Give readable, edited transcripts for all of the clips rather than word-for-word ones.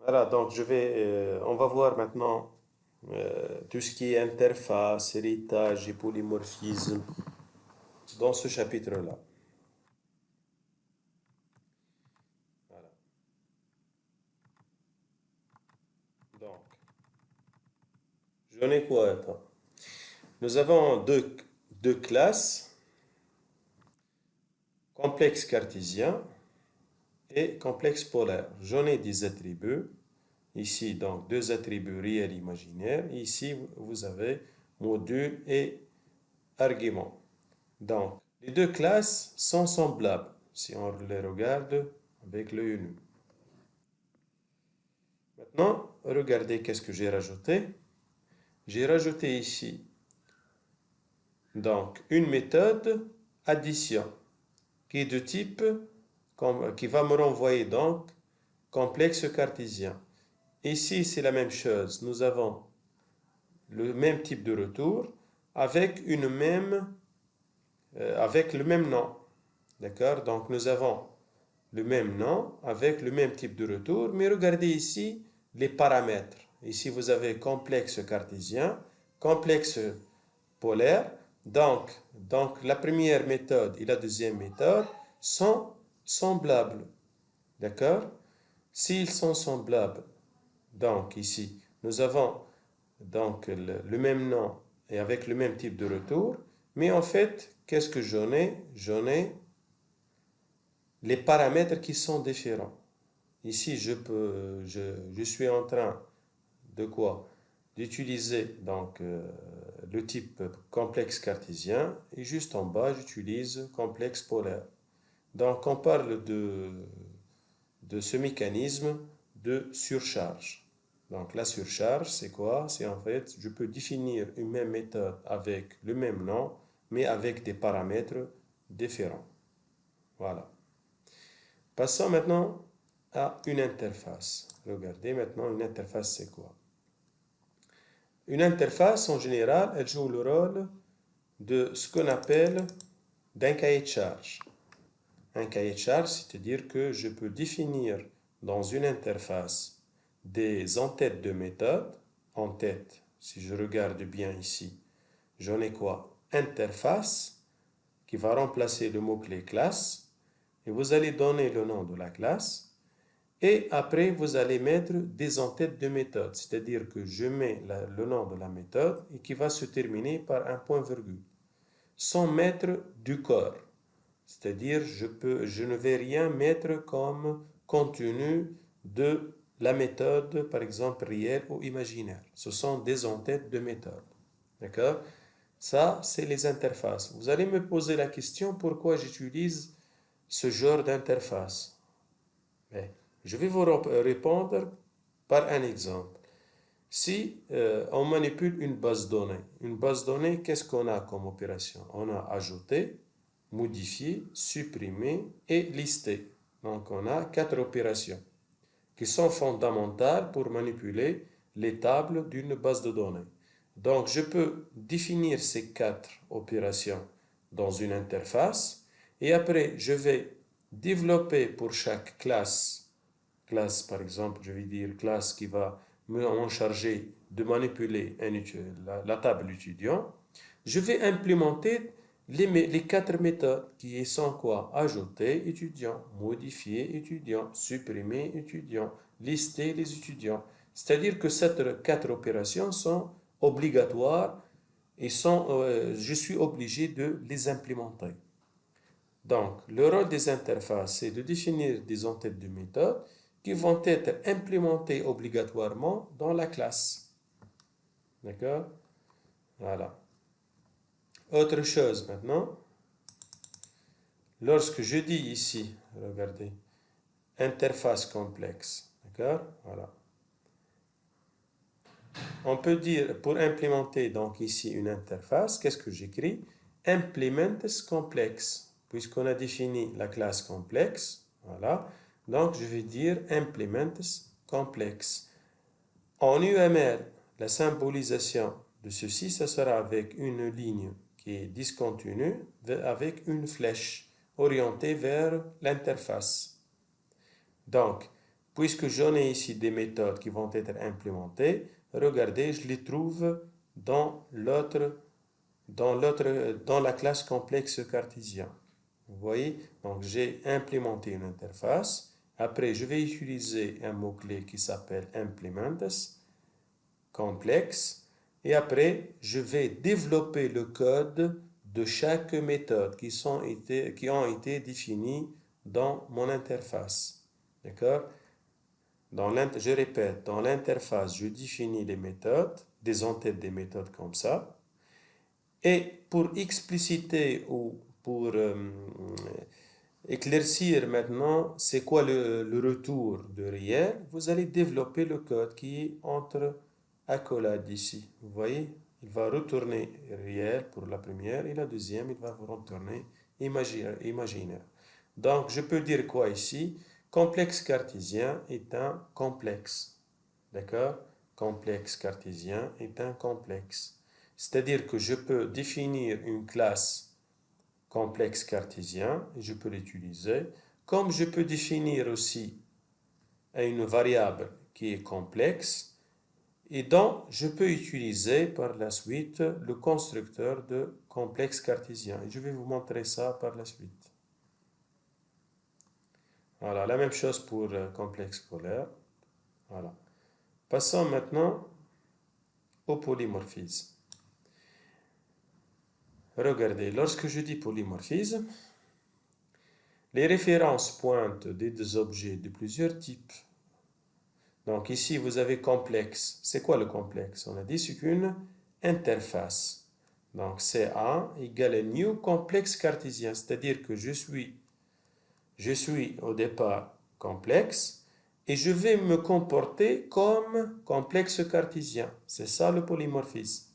Voilà, donc on va voir maintenant tout ce qui est interface, héritage et polymorphisme dans ce chapitre-là. Voilà. Donc, j'en ai quoi attends. Nous avons deux classes, complexe cartésien et complexe polaire. J'en ai des attributs. Ici, donc, deux attributs réels imaginaires. Ici, vous avez module et argument. Donc, les deux classes sont semblables si on les regarde avec l'œil nu. Maintenant, regardez qu'est-ce que j'ai rajouté. J'ai rajouté ici donc une méthode addition qui est de type qui va me renvoyer donc complexe cartésien. Ici, c'est la même chose. Nous avons le même type de retour avec avec le même nom. D'accord? Donc, nous avons le même nom avec le même type de retour, mais regardez ici les paramètres. Ici, vous avez complexe cartésien, complexe polaire. Donc, la première méthode et la deuxième méthode sont semblables. D'accord? S'ils sont semblables, donc ici, nous avons donc le même nom et avec le même type de retour, mais en fait, qu'est-ce que j'en ai? J'en ai les paramètres qui sont différents. Ici, je suis en train de quoi? D'utiliser donc le type complexe cartésien et juste en bas, j'utilise complexe polaire. Donc, on parle de ce mécanisme de surcharge. Donc, la surcharge, c'est quoi? C'est en fait, je peux définir une même méthode avec le même nom, mais avec des paramètres différents. Voilà. Passons maintenant à une interface. Regardez maintenant, une interface, c'est quoi? Une interface, en général, elle joue le rôle de ce qu'on appelle d'un cahier de charge. Un cahier de charge, c'est-à-dire que je peux définir dans une interface des en-têtes de méthodes. En tête, si je regarde bien ici, j'en ai quoi? Interface, qui va remplacer le mot-clé classe, et vous allez donner le nom de la classe. Et après, vous allez mettre des en-têtes de méthode, c'est-à-dire que je mets le nom de la méthode et qui va se terminer par un point-virgule, sans mettre du corps. C'est-à-dire, je ne vais rien mettre comme contenu de la méthode, par exemple, réelle ou imaginaire. Ce sont des en-têtes de méthode. D'accord? Ça, c'est les interfaces. Vous allez me poser la question pourquoi j'utilise ce genre d'interface. Mais je vais vous répondre par un exemple. Si on manipule une base de données, qu'est-ce qu'on a comme opération? On a ajouté, modifié, supprimé et listé. Donc on a 4 opérations qui sont fondamentales pour manipuler les tables d'une base de données. Donc je peux définir ces 4 opérations dans une interface et après je vais développer pour chaque classe par exemple, je vais dire classe qui va m'en charger de manipuler la table étudiant, je vais implémenter les 4 méthodes qui sont quoi? Ajouter étudiant, modifier étudiant, supprimer étudiant, lister les étudiants. C'est-à-dire que ces 4 opérations sont obligatoires et je suis obligé de les implémenter. Donc, le rôle des interfaces, c'est de définir des en-têtes de méthode qui vont être implémentées obligatoirement dans la classe. D'accord? Voilà. Autre chose maintenant, lorsque je dis ici, regardez, interface complexe, d'accord? Voilà. On peut dire, pour implémenter donc ici une interface, qu'est-ce que j'écris? Implements complex, puisqu'on a défini la classe complexe, voilà. Donc je vais dire implements complex. En UML, la symbolisation de ceci, ça sera avec une ligne qui est discontinue avec une flèche orientée vers l'interface. Donc, puisque j'en ai ici des méthodes qui vont être implémentées, regardez, je les trouve dans la classe complexe cartésien. Vous voyez? Donc, j'ai implémenté une interface. Après, je vais utiliser un mot-clé qui s'appelle implements, complexe. Et après, je vais développer le code de chaque méthode qui ont été définies dans mon interface. D'accord? Je répète, dans l'interface, je définis les méthodes, des entêtes des méthodes comme ça. Et pour expliciter ou pour éclaircir maintenant c'est quoi le retour de réel, vous allez développer le code qui est entre accolades ici. Vous voyez, il va retourner réel pour la première et la deuxième, il va vous retourner imaginaire. Donc, je peux dire quoi ici? Complexe cartésien est un complexe. D'accord? Complexe cartésien est un complexe. C'est-à-dire que je peux définir une classe complexe cartésien et je peux l'utiliser, comme je peux définir aussi une variable qui est complexe et donc je peux utiliser par la suite le constructeur de complexe cartésien. Et je vais vous montrer ça par la suite. Voilà, la même chose pour complexe polaire. Voilà. Passons maintenant au polymorphisme. Regardez, lorsque je dis polymorphisme, les références pointent des objets de plusieurs types. Donc ici, vous avez complexe. C'est quoi le complexe? On a dit c'est une interface. Donc CA égale un new complexe cartésien, c'est-à-dire que je suis au départ complexe et je vais me comporter comme complexe cartésien. C'est ça le polymorphisme.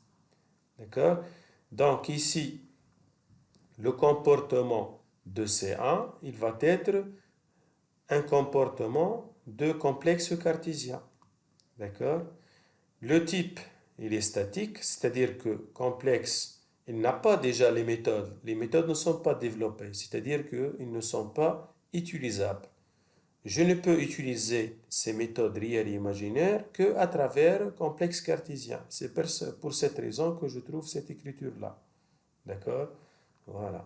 D'accord? Donc ici, le comportement de CA, il va être un comportement de complexe cartésien. D'accord? Le type, il est statique, c'est-à-dire que complexe, il n'a pas déjà les méthodes. Les méthodes ne sont pas développées, c'est-à-dire qu'ils ne sont pas utilisables. Je ne peux utiliser ces méthodes réelles et imaginaires qu'à travers complexe cartésien. C'est pour cette raison que je trouve cette écriture-là. D'accord? Voilà.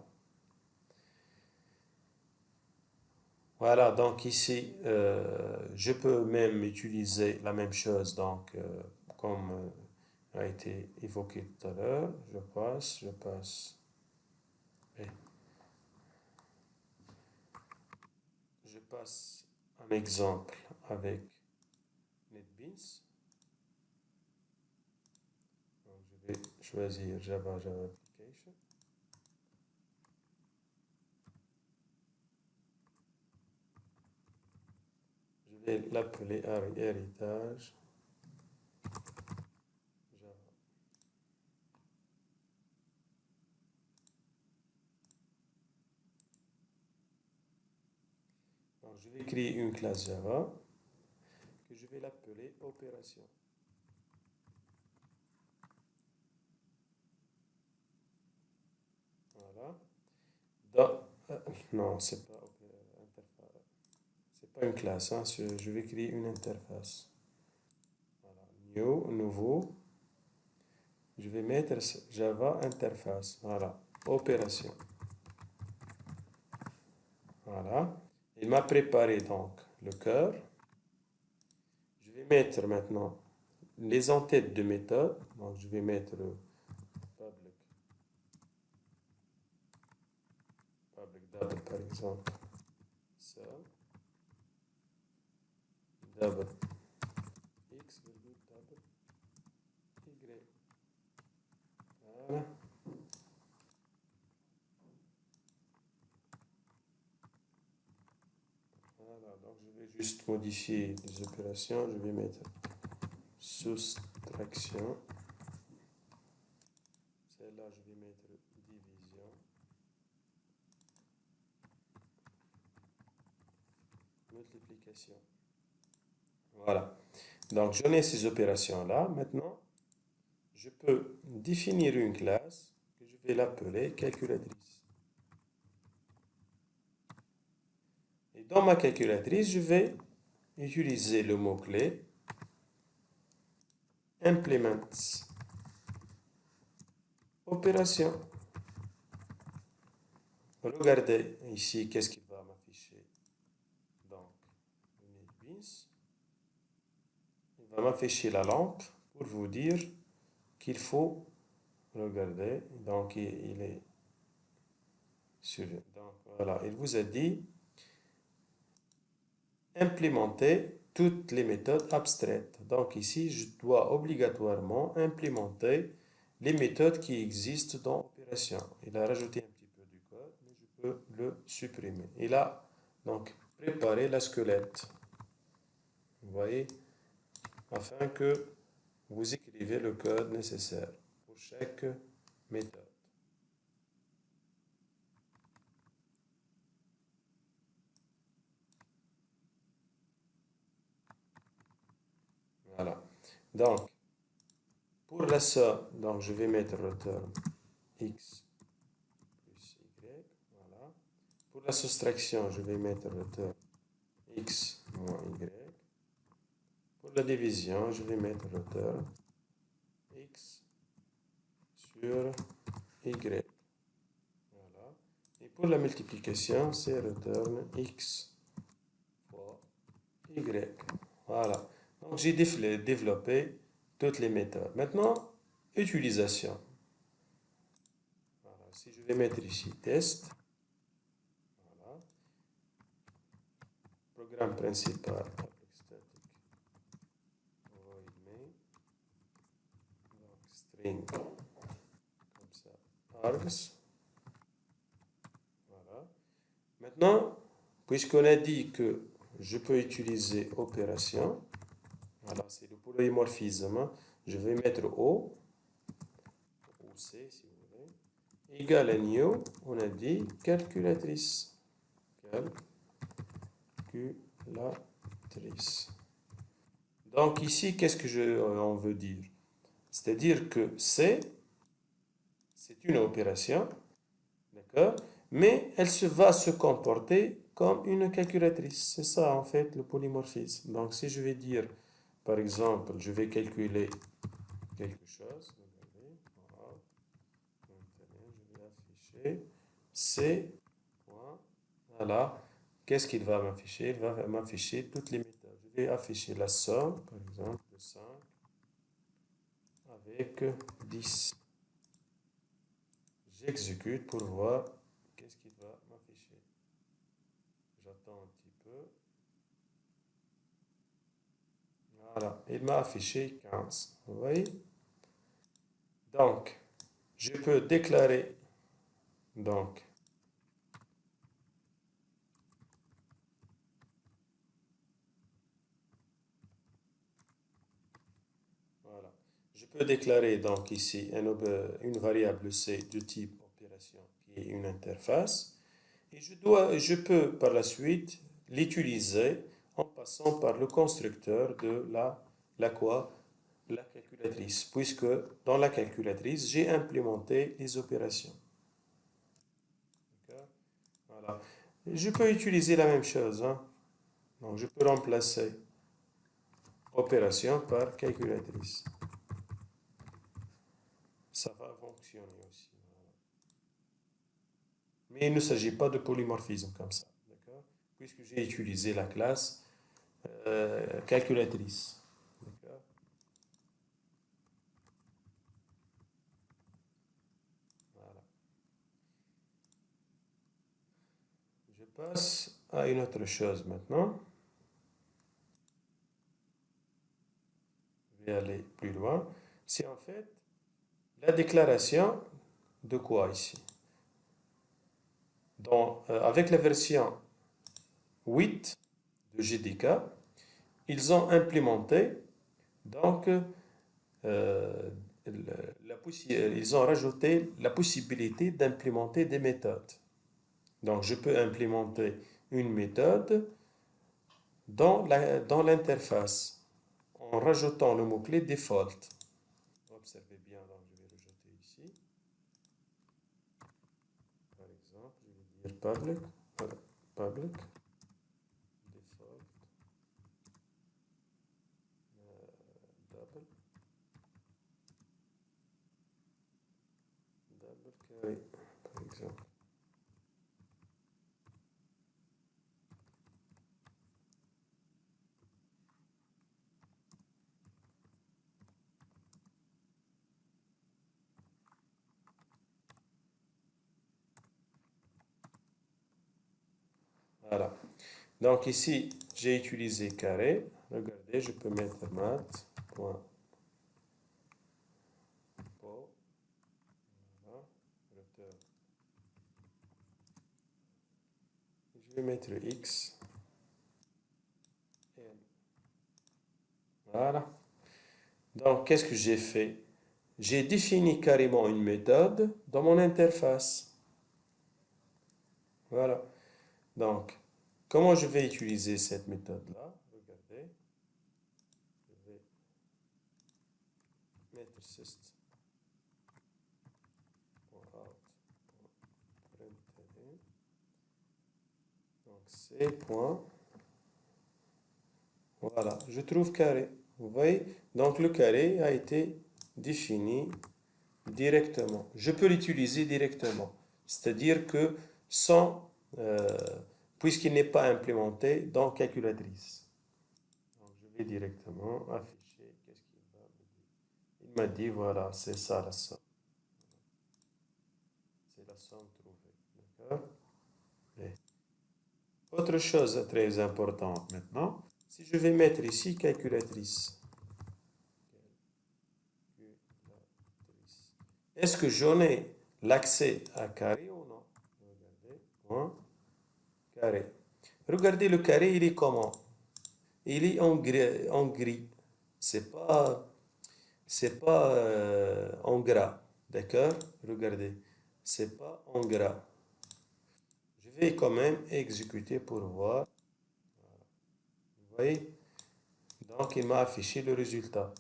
Voilà, donc ici, je peux même utiliser la même chose, donc, comme a été évoqué tout à l'heure. Je passe. Et je passe un exemple avec NetBeans. Donc, je vais choisir Java Application. Je vais l'appeler héritage Java. Donc, je vais créer une classe Java que je vais l'appeler opération. Voilà. Non, c'est pas interface. C'est pas une classe, hein, je vais créer une interface. Voilà. Nouveau. Je vais mettre Java interface. Voilà. Opération. Voilà. Il m'a préparé donc le cœur. Je vais mettre maintenant les entêtes de méthode. Donc je vais mettre public double par exemple. Ça. Double x virgule double y. Voilà. Voilà. Donc je vais juste modifier les opérations. Je vais mettre soustraction. Celle-là, je vais mettre division. Multiplication. Voilà. Donc, j'en ai ces opérations-là. Maintenant, je peux définir une classe que je vais l'appeler calculatrice. Et dans ma calculatrice, je vais utiliser le mot-clé implements, opération. Regardez ici, qu'est-ce qui va m'afficher. Donc, NetBeans, il va m'afficher la lampe pour vous dire qu'il faut regarder. Donc, il est sur. Donc, voilà, il vous a dit implémenter toutes les méthodes abstraites. Donc, ici, je dois obligatoirement implémenter les méthodes qui existent dans Opération. Il a rajouté un petit peu du code, mais je peux le supprimer. Il a donc préparé la squelette. Vous voyez, afin que vous écrivez le code nécessaire pour chaque méthode. Voilà. Donc, pour la somme, donc je vais mettre return x plus y. Voilà. Pour la soustraction, je vais mettre return x moins y. Pour la division, je vais mettre return x sur y. Voilà. Et pour la multiplication, c'est return x fois y. Voilà. Donc j'ai développé toutes les méthodes. Maintenant, utilisation. Voilà. Si je vais mettre ici test, voilà. Programme principal, public static, void main, donc string, comme ça, args. Voilà. Maintenant, puisqu'on a dit que je peux utiliser opération, voilà, c'est le polymorphisme, hein. Je vais mettre O, ou C si vous voulez, égal à new, on a dit calculatrice. Calculatrice. Donc ici, qu'est-ce que on veut dire? C'est-à-dire que c'est une opération, d'accord? Mais elle va se comporter comme une calculatrice. C'est ça en fait le polymorphisme. Donc si je vais dire, par exemple, je vais calculer quelque chose, regardez, voilà. Maintenant, je vais afficher C. Voilà. Qu'est-ce qu'il va m'afficher? Il va m'afficher toutes les méthodes. Je vais afficher la somme, par exemple, de 5 avec 10. J'exécute pour voir qu'est-ce qu'il va m'afficher. J'attends un petit peu. Voilà, il m'a affiché 15. Vous voyez? Donc, je peux déclarer, donc, voilà. Je peux déclarer donc ici une variable C de type opération qui est une interface. Et je peux par la suite l'utiliser en passant par le constructeur de la quoi? La calculatrice, puisque dans la calculatrice, j'ai implémenté les opérations. Voilà. Je peux utiliser la même chose, hein. Donc, je peux remplacer opération par calculatrice. Ça va fonctionner aussi. Voilà. Mais il ne s'agit pas de polymorphisme comme ça, d'accord? Puisque j'ai utilisé la classe calculatrice. D'accord? Voilà. Je passe à une autre chose maintenant. Je vais aller plus loin. C'est en fait la déclaration de quoi ici? Avec la version 8 de GDK, ils ont implémenté donc ils ont rajouté la possibilité d'implémenter des méthodes. Donc je peux implémenter une méthode dans l'interface en rajoutant le mot-clé default. Observez bien, donc je vais rajouter ici. Par exemple, je vais dire public, default. Oui, par exemple. Voilà. Donc ici, j'ai utilisé carré. Regardez, je peux mettre math.po. Voilà. Roteur. Je vais mettre x. N. Voilà. Donc, qu'est-ce que j'ai fait? J'ai défini carrément une méthode dans mon interface. Voilà. Donc, comment je vais utiliser cette méthode-là? Regardez. Je vais mettre system.out.println. Donc, c'est point. Voilà, je trouve carré. Vous voyez? Donc, le carré a été défini directement. Je peux l'utiliser directement. C'est-à-dire que sans, puisqu'il n'est pas implémenté dans calculatrice. Donc, je vais directement afficher. Qu'est-ce qu'il va me dire? Il m'a dit, voilà, c'est ça la somme. C'est la somme trouvée. D'accord? Et autre chose très importante maintenant, si je vais mettre ici calculatrice. Est-ce que j'en ai l'accès à carré ou non? Regardez, point, carré. Regardez le carré, il est comment? Il est en gris. C'est pas en gras. D'accord? Regardez. C'est pas en gras. Je vais quand même exécuter pour voir. Vous voyez? Donc, il m'a affiché le résultat.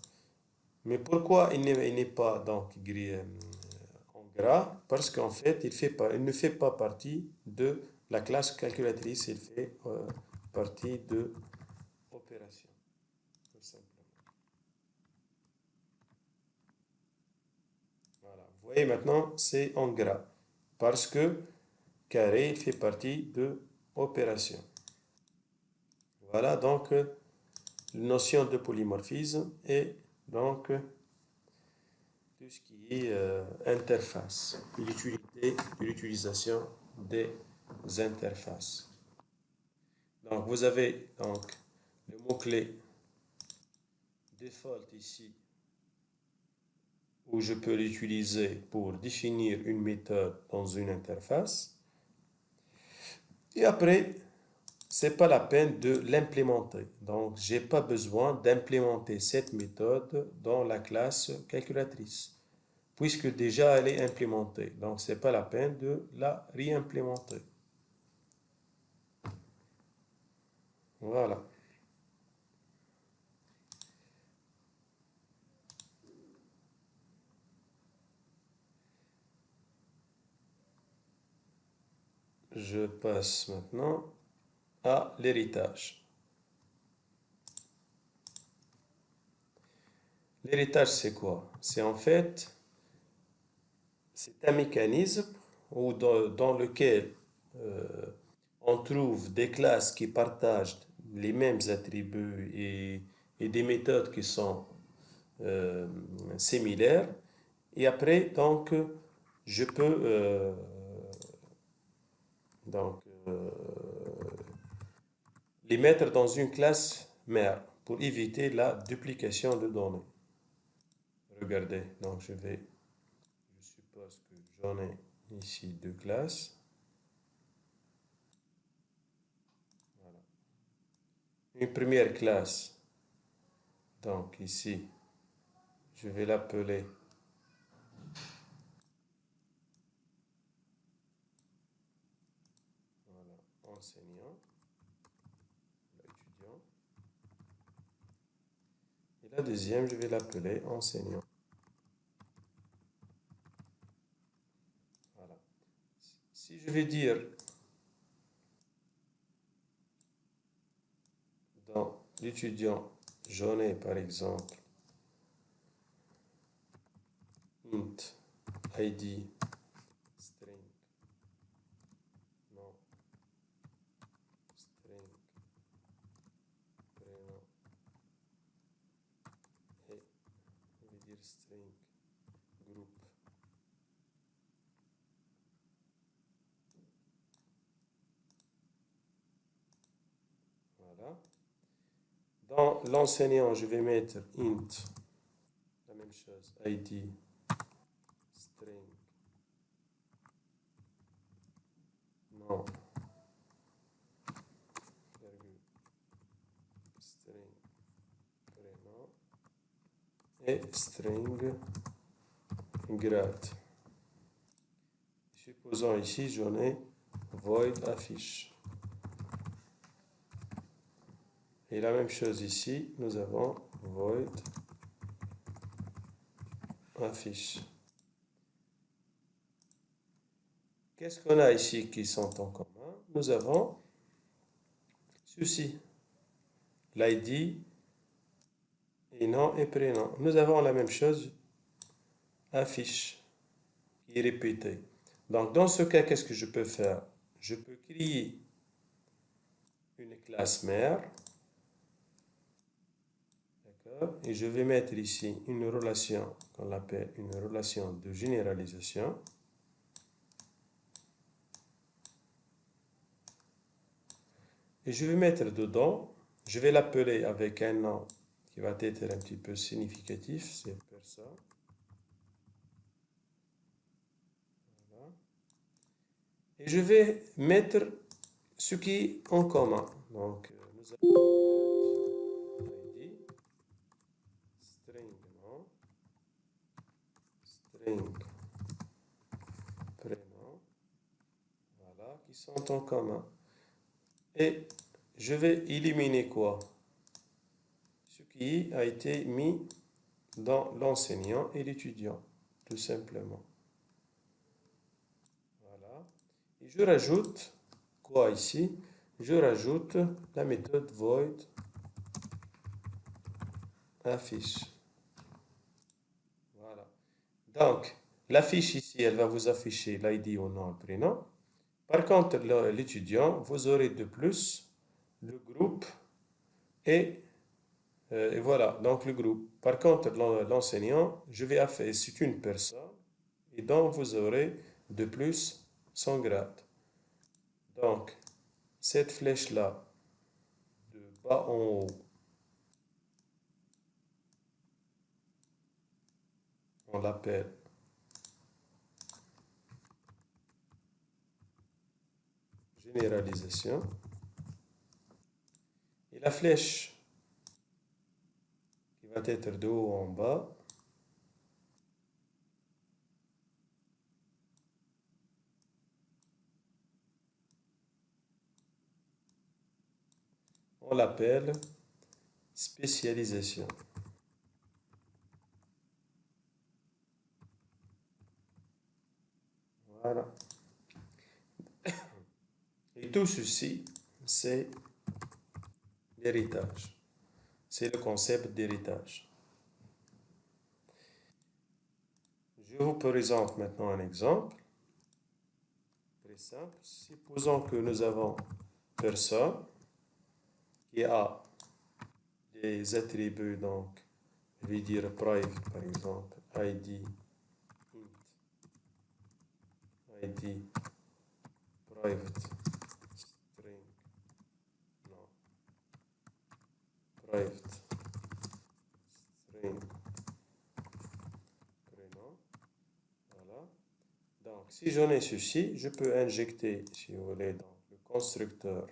Mais pourquoi il n'est pas donc gris en gras? Parce qu'en fait, il ne fait pas partie de la classe calculatrice. Il fait partie de opération, tout simplement. Voilà. Vous voyez maintenant, c'est en gras. Parce que carré, il fait partie de opération. Voilà donc la notion de polymorphisme et donc tout ce qui est interface, l'utilité de l'utilisation des interfaces. Donc vous avez donc le mot-clé default ici où je peux l'utiliser pour définir une méthode dans une interface. Et après, c'est pas la peine de l'implémenter. Donc, j'ai pas besoin d'implémenter cette méthode dans la classe calculatrice, puisque déjà elle est implémentée. Donc, c'est pas la peine de la réimplémenter. Voilà. Je passe maintenant à l'héritage. L'héritage, c'est quoi? C'est en fait, c'est un mécanisme dans lequel on trouve des classes qui partagent les mêmes attributs et des méthodes qui sont euh, similaires. Et après, donc, je peux donc, les mettre dans une classe mère pour éviter la duplication de données. Regardez, donc je suppose que j'en ai ici deux classes. Voilà. Une première classe, donc ici, je vais l'appeler enseignant, étudiant. Et la deuxième, je vais l'appeler enseignant. Voilà. Si je vais dire dans l'étudiant, j'en ai par exemple int id string group. Voilà. Dans l'enseignant, je vais mettre int, la même chose, id, string, nom, virgule, string, prénom, et string, grade. Supposons ici, j'en ai void affiche. Et la même chose ici, nous avons void affiche. Qu'est-ce qu'on a ici qui sont en commun? Nous avons ceci, l'id et nom et prénom. Nous avons la même chose, affiche, qui est répétée. Donc, dans ce cas, qu'est-ce que je peux faire? Je peux créer une classe mère. D'accord? Et je vais mettre ici une relation qu'on appelle une relation de généralisation. Et je vais mettre dedans, je vais l'appeler avec un nom qui va être un petit peu significatif, c'est personne. Voilà. Et je vais mettre ce qui est en commun. Donc, nous avons id, string nom, string prénom, voilà, qui sont en commun. Et je vais éliminer quoi? Ce qui a été mis dans l'enseignant et l'étudiant, tout simplement. Voilà. Et je rajoute quoi ici? Je rajoute la méthode void affiche. Voilà. Donc, l'affiche ici, elle va vous afficher l'ID au nom et prénom. Par contre, l'étudiant, vous aurez de plus le groupe et voilà, donc le groupe. Par contre, l'enseignant, je vais faire, c'est une personne et donc vous aurez de plus son grade. Donc, cette flèche-là, de bas en haut, on l'appelle généralisation. Et la flèche qui va être de haut en bas, on l'appelle spécialisation. Voilà. Et tout ceci, c'est l'héritage. C'est le concept d'héritage. Je vous présente maintenant un exemple très simple. Supposons que nous avons personne qui a des attributs, donc je vais dire private par exemple, id, int, id, private, string, non, private, string, prénom, voilà. Donc si j'en ai ceci, je peux injecter, si vous voulez, donc le constructeur,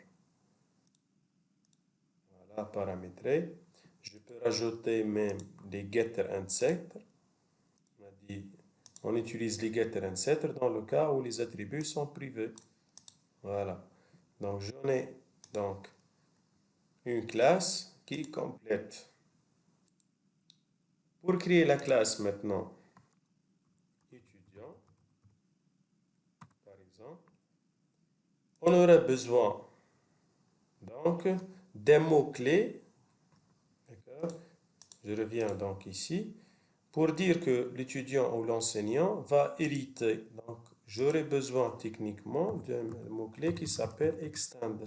voilà, paramétré. Je peux rajouter même des getter and setter. On a dit, on utilise les getter and setter dans le cas où les attributs sont privés. Voilà. Donc j'en ai donc une classe qui est complète. Pour créer la classe maintenant, étudiant, par exemple, on aura besoin donc d'un mot-clé. D'accord? Je reviens donc ici. Pour dire que l'étudiant ou l'enseignant va hériter. Donc, j'aurai besoin techniquement d'un mot-clé qui s'appelle extends.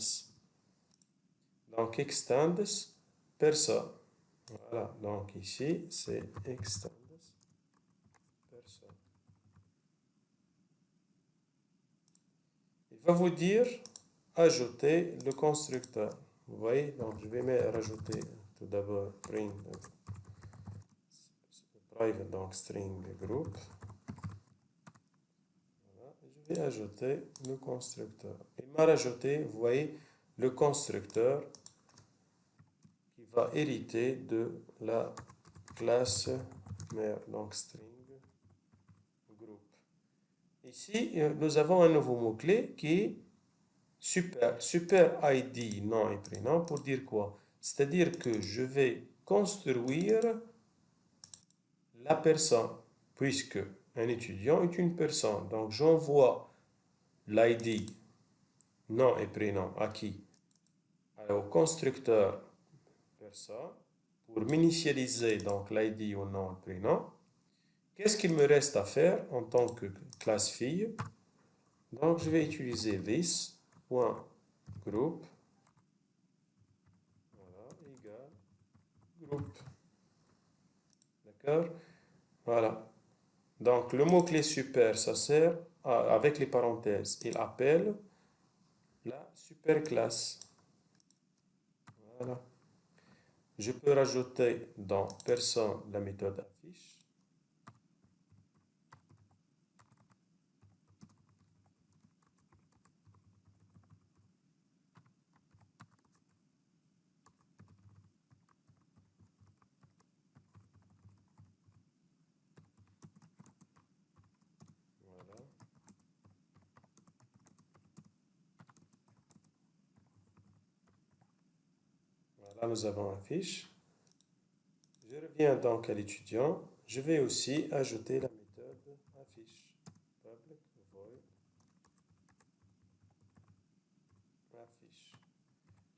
Donc, extends personne. Voilà, donc ici, c'est extends va vous dire ajouter le constructeur. Vous voyez, donc je vais rajouter tout d'abord print private, donc string group. Voilà. Je vais ajouter le constructeur. Il m'a rajouté, vous voyez, le constructeur qui va hériter de la classe mère, donc string group. Ici, nous avons un nouveau mot-clé qui est super. Super ID, nom et prénom, pour dire quoi? C'est-à-dire que je vais construire la personne, puisque un étudiant est une personne. Donc, j'envoie l'ID, nom et prénom, à qui? Au constructeur personne, pour m'initialiser donc l'ID au nom et prénom. Qu'est-ce qu'il me reste à faire en tant que classe fille? Donc, je vais utiliser this.group, voilà, égale group. D'accord? Voilà. Donc, le mot-clé super, ça sert avec les parenthèses. Il appelle la super classe. Voilà. Je peux rajouter dans personne la méthode affiche. Voilà. Voilà, nous avons affiche. Je reviens donc à l'étudiant. Je vais aussi ajouter la méthode affiche. Public void affiche.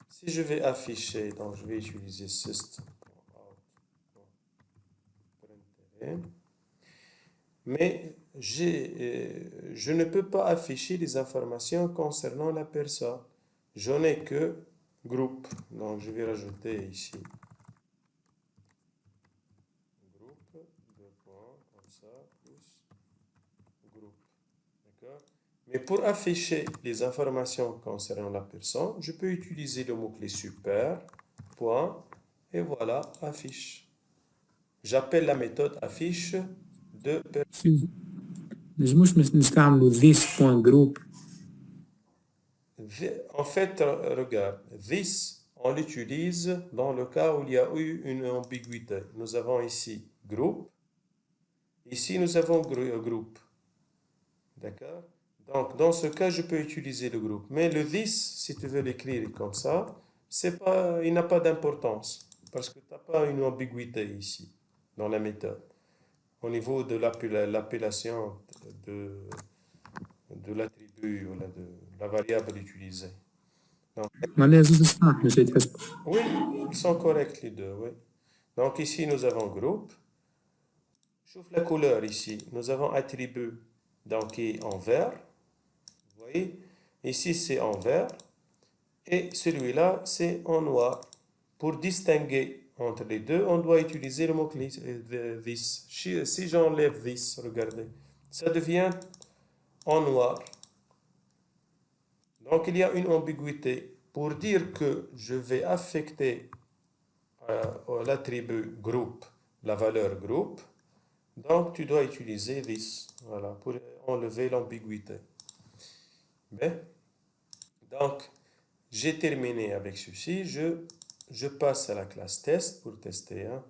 Si je vais afficher, donc je vais utiliser system.out.println. Mais je ne peux pas afficher les informations concernant la personne. Je n'ai que groupe. Donc, je vais rajouter ici groupe, deux points, comme ça, plus groupe. D'accord? Mais pour afficher les informations concernant la personne, je peux utiliser le mot-clé super, point, et voilà, affiche. J'appelle la méthode affiche de مش نستعملوا this.group. En fait, regarde, this, on l'utilise dans le cas où il y a eu une ambiguïté. Nous avons ici groupe. Ici, nous avons groupe. D'accord? Donc, dans ce cas, je peux utiliser le groupe. Mais le this, si tu veux l'écrire comme ça, il n'a pas d'importance. Parce que tu n'as pas une ambiguïté ici, dans la méthode. Au niveau de l'appellation de l'attribut ou de la variable utilisée. معناها زوز صح مش يتحسب. Oui, ils sont corrects les deux, oui. Donc ici, nous avons groupe. Chauffe la couleur ici. Nous avons attribut donc qui est en vert. Vous voyez? Ici, c'est en vert. Et celui-là, c'est en noir. Pour distinguer entre les deux, on doit utiliser le mot-clé this. Si j'enlève this, regardez, ça devient en noir. Donc il y a une ambiguïté. Pour dire que je vais affecter l'attribut groupe, la valeur groupe, donc tu dois utiliser this, voilà, pour enlever l'ambiguïté. Donc, j'ai terminé avec ceci. Je passe à la classe test pour tester. Hein.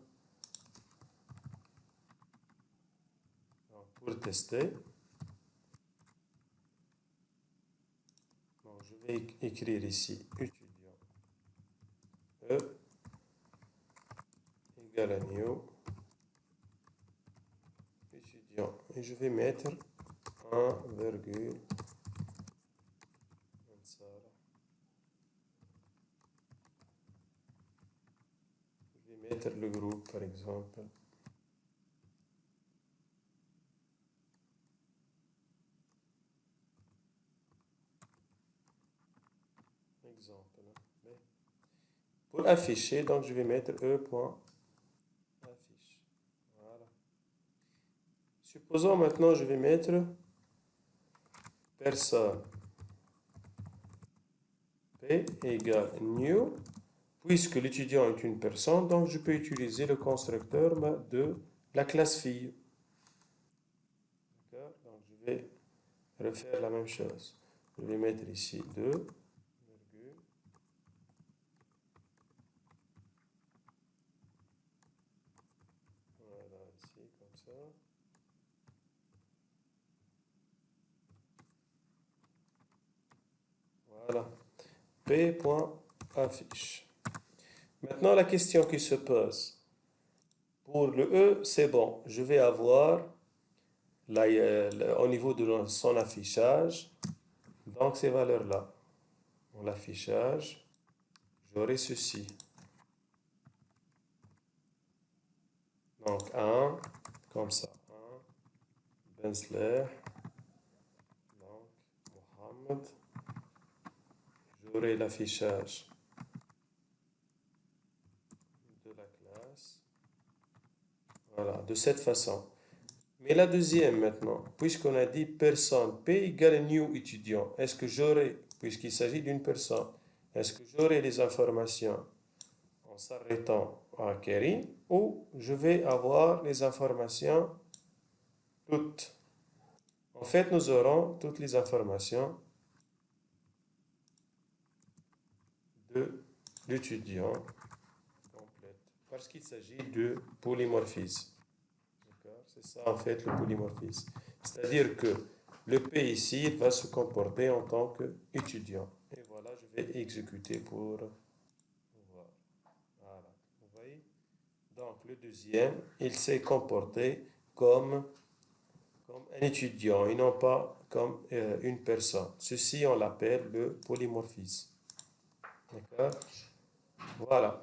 Donc, pour tester, donc, je vais écrire ici étudiant E égale à new étudiant. Et je vais mettre 1, je vais mettre le groupe par exemple. Exemple. Pour afficher, donc je vais mettre e.affiche. Voilà. Supposons maintenant je vais mettre personne. P égale new. Puisque l'étudiant est une personne, donc je peux utiliser le constructeur de la classe fille. D'accord? Donc je vais refaire la même chose. Je vais mettre ici 2, virgule. Voilà, ici, comme ça. Voilà. P.affiche. Maintenant, la question qui se pose. Pour le E, c'est bon. Je vais avoir, au niveau de son affichage, donc ces valeurs-là. Pour l'affichage, j'aurai ceci. Donc 1, comme ça. 1, Bensler, donc Mohamed. J'aurai l'affichage de la classe. Voilà, de cette façon. Mais la deuxième maintenant, puisqu'on a dit personne P égale new étudiant, est-ce que j'aurai, puisqu'il s'agit d'une personne, est-ce que j'aurai les informations en s'arrêtant à Kerim ou je vais avoir les informations toutes? En fait, nous aurons toutes les informations de l'étudiant complète parce qu'il s'agit de polymorphisme. C'est ça en fait le polymorphisme. C'est-à-dire que le P ici il va se comporter en tant qu'étudiant. Et voilà, je vais exécuter pour voir. Voilà, vous voyez? Donc le deuxième, il s'est comporté comme un étudiant et non pas comme une personne. Ceci, on l'appelle le polymorphisme. D'accord? Voilà.